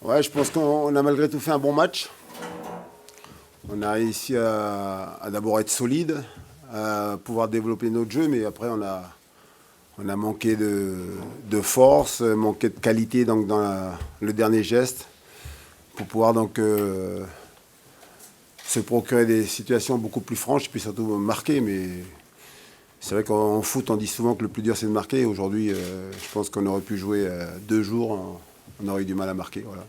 Ouais, je pense qu'on a malgré tout fait un bon match. On a réussi à d'abord être solide, à pouvoir développer notre jeu, mais après on a manqué de force, manqué de qualité donc, dans le dernier geste pour pouvoir donc se procurer des situations beaucoup plus franches et puis surtout marquer. Mais c'est vrai qu'en foot, on dit souvent que le plus dur c'est de marquer. Aujourd'hui, je pense qu'on aurait pu jouer 2 jours, on aurait eu du mal à marquer. Voilà.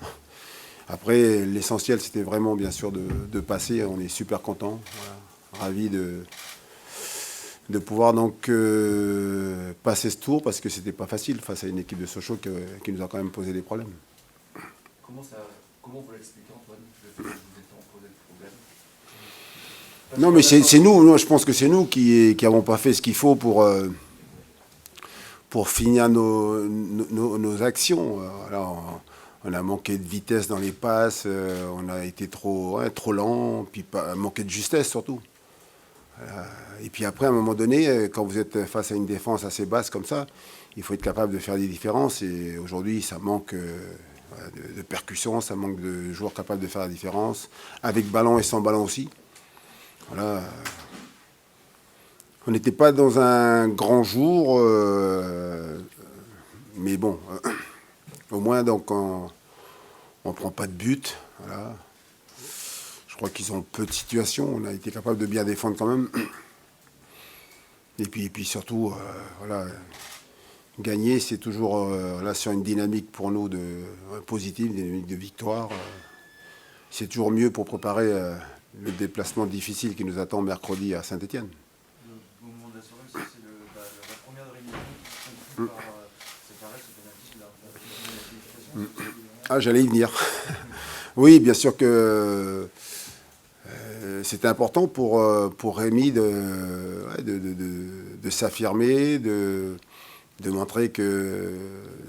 Après, l'essentiel, c'était vraiment, bien sûr, de passer. On est super content, voilà. Ravi de pouvoir donc passer ce tour parce que c'était pas facile face à une équipe de Sochaux qui nous a quand même posé des problèmes. Comment, ça, comment vous l'expliquez, Antoine, le fait que vous étiez en posé de problème? Parce Non, qu'à mais la c'est fin, nous, non, je pense que c'est nous qui n'avons pas fait ce qu'il faut pour finir nos actions. Voilà, on a manqué de vitesse dans les passes, on a été trop lent, puis manqué de justesse surtout. Et puis après, à un moment donné, quand vous êtes face à une défense assez basse comme ça, il faut être capable de faire des différences. Et aujourd'hui, ça manque voilà, de percussion, ça manque de joueurs capables de faire la différence, avec ballon et sans ballon aussi. Voilà. On n'était pas dans un grand jour, mais bon, au moins donc on ne prend pas de but. Voilà. Je crois qu'ils ont peu de situations. On a été capable de bien défendre quand même. Et puis surtout, voilà, gagner, c'est toujours là sur une dynamique pour nous positive, une dynamique de victoire. C'est toujours mieux pour préparer le déplacement difficile qui nous attend mercredi à Saint-Étienne. vous me demandez assuré aussi, c'est la première de Rémi qui conclut par cet arrêt, ce pénalty, la qualification. Ah, j'allais y venir. Oui, bien sûr que c'était important pour Rémi de s'affirmer, de montrer que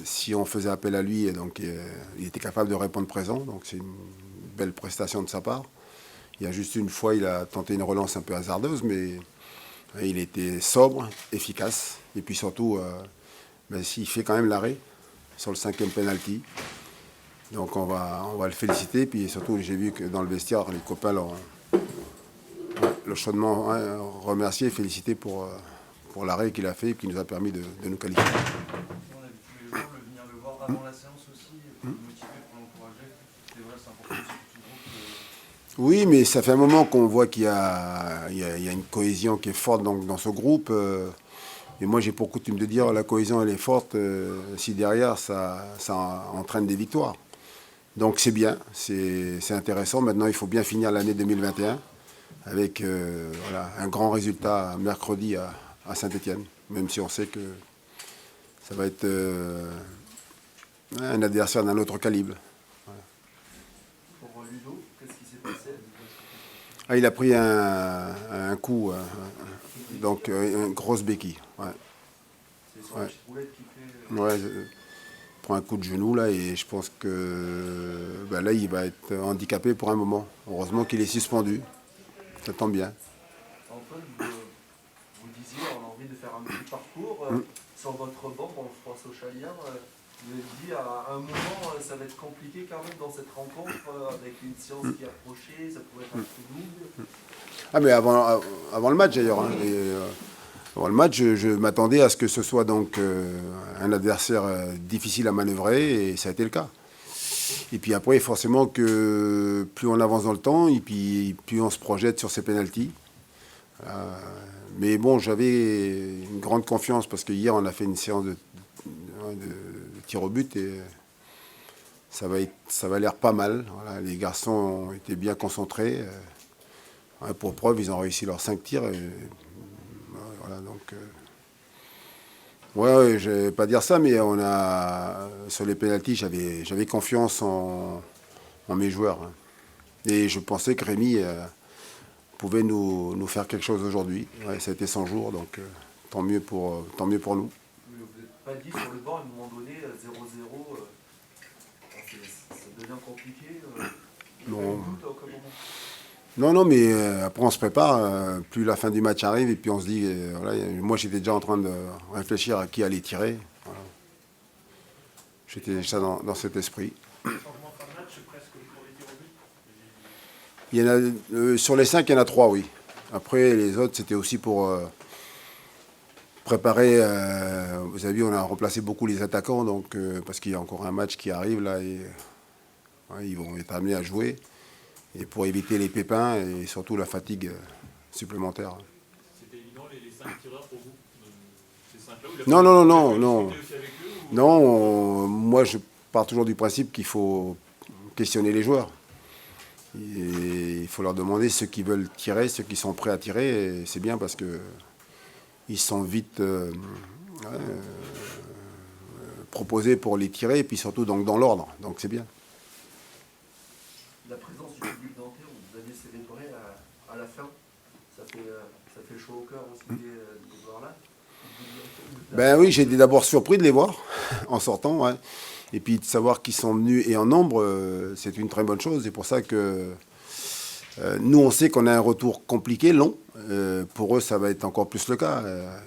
si on faisait appel à lui, donc, il était capable de répondre présent. Donc c'est une belle prestation de sa part. Il y a juste une fois, il a tenté une relance un peu hasardeuse, mais il était sobre, efficace. Et puis surtout, il fait quand même l'arrêt sur le 5e penalty. Donc on va le féliciter. Puis surtout, j'ai vu que dans le vestiaire, les copains l'ont chaudement remercié et félicité pour l'arrêt qu'il a fait et qui nous a permis de nous qualifier. On a vu tous les jours venir le voir avant la séance aussi, pour le motiver, pour l'encourager. C'est vrai, c'est important aussi pour tout le groupe. Oui, mais ça fait un moment qu'on voit qu'il y a une cohésion qui est forte dans ce groupe. Et moi, j'ai pour coutume de dire la cohésion, elle est forte si derrière, ça entraîne des victoires. Donc c'est bien, c'est intéressant. Maintenant, il faut bien finir l'année 2021 avec voilà, un grand résultat mercredi à Saint-Étienne, même si on sait que ça va être un adversaire d'un autre calibre. Pour Ludo, qu'est-ce qui s'est passé? Ah, il a pris un coup, donc une grosse béquille. Ouais. C'est sur la Ouais. petite roulette qui fait. Ouais, il prend un coup de genou là et je pense que là il va être handicapé pour un moment. Heureusement qu'il est suspendu. Ça tombe bien. Antoine, vous disiez, on a envie de faire un petit parcours. Sur votre banc, on le fera Sochalien. Vous avez dit à un moment, ça va être compliqué quand même dans cette rencontre, avec une séance qui approchait, ça pourrait être un peu double. Ah mais avant le match d'ailleurs. Hein, avant le match, je m'attendais à ce que ce soit donc un adversaire difficile à manœuvrer et ça a été le cas. Et puis après, forcément que plus on avance dans le temps et puis plus on se projette sur ces pénaltys. Mais bon, j'avais une grande confiance parce que hier on a fait une séance de tir au but et ça va l'air pas mal. Voilà, les garçons ont été bien concentrés. Pour preuve, ils ont réussi leurs 5 tirs. Voilà, donc, ouais, je vais pas dire ça, mais sur les pénaltys, j'avais confiance en mes joueurs. Hein. Et je pensais que Rémi pouvait nous faire quelque chose aujourd'hui. Ouais, ça a été 100 jours, donc tant mieux pour nous. Vous n'êtes pas dit sur le banc à un moment donné, 0-0, ça devient compliqué. Non. Doute, comment? Non, mais après on se prépare. Plus la fin du match arrive et puis on se dit, voilà, moi j'étais déjà en train de réfléchir à qui allait tirer. Voilà. J'étais déjà dans cet esprit. Changement fin de presque pour les tirs au but. Il y en a, sur les 5, il y en a 3, oui. Après, les autres, c'était aussi pour préparer. Vous avez vu, on a remplacé beaucoup les attaquants, donc, parce qu'il y a encore un match qui arrive là, et ouais, ils vont être amenés à jouer. Et pour éviter les pépins et surtout la fatigue supplémentaire. C'était évident les 5 tireurs pour vous, ces 5-là? Non, non, non, non, non. Aussi avec eux, ou... Non, moi je pars toujours du principe qu'il faut questionner les joueurs. Et il faut leur demander ceux qui veulent tirer, ceux qui sont prêts à tirer. Et c'est bien parce que ils sont vite proposés pour les tirer et puis surtout donc, dans l'ordre. Donc c'est bien. La présence du public nantais, vous aviez célébré à la fin. Ça fait chaud au cœur aussi de les voir là. Ben oui, j'ai été d'abord surpris de les voir en sortant. Ouais. Et puis de savoir qu'ils sont venus et en nombre, c'est une très bonne chose. C'est pour ça que nous, on sait qu'on a un retour compliqué, long. Pour eux, ça va être encore plus le cas.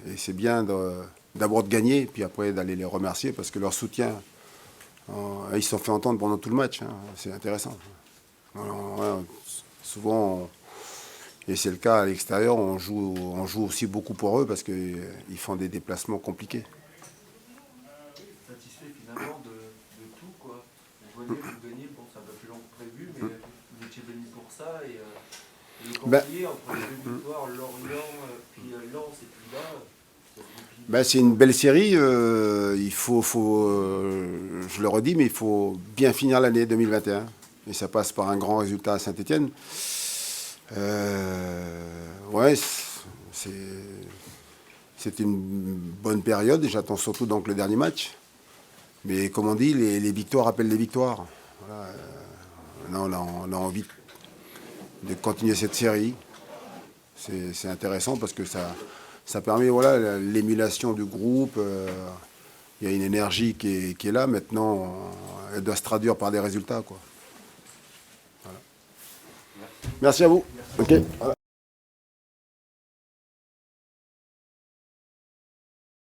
Et c'est bien d'abord de gagner, puis après d'aller les remercier parce que leur soutien, ils se sont fait entendre pendant tout le match. Hein. C'est intéressant. Alors, ouais, souvent, et c'est le cas à l'extérieur, on joue aussi beaucoup pour eux parce qu'ils font des déplacements compliqués. Satisfait finalement de tout, quoi. Vous gagnez, bon, c'est un peu plus long que prévu, mais vous étiez venu pour ça. Et le concilier entre les deux victoires, Lorient, puis Lens et puis là, ça se goupille. Ben, c'est une belle série. Il faut je le redis, mais il faut bien finir l'année 2021. Et ça passe par un grand résultat à Saint-Étienne. Ouais, c'est une bonne période. J'attends surtout donc le dernier match. Mais comme on dit, les victoires appellent les victoires. Voilà. Là, on a envie de continuer cette série. C'est intéressant parce que ça permet voilà, l'émulation du groupe. Il y a une énergie qui est là. Maintenant, elle doit se traduire par des résultats, quoi. Voilà. Merci à vous. Ok. Voilà.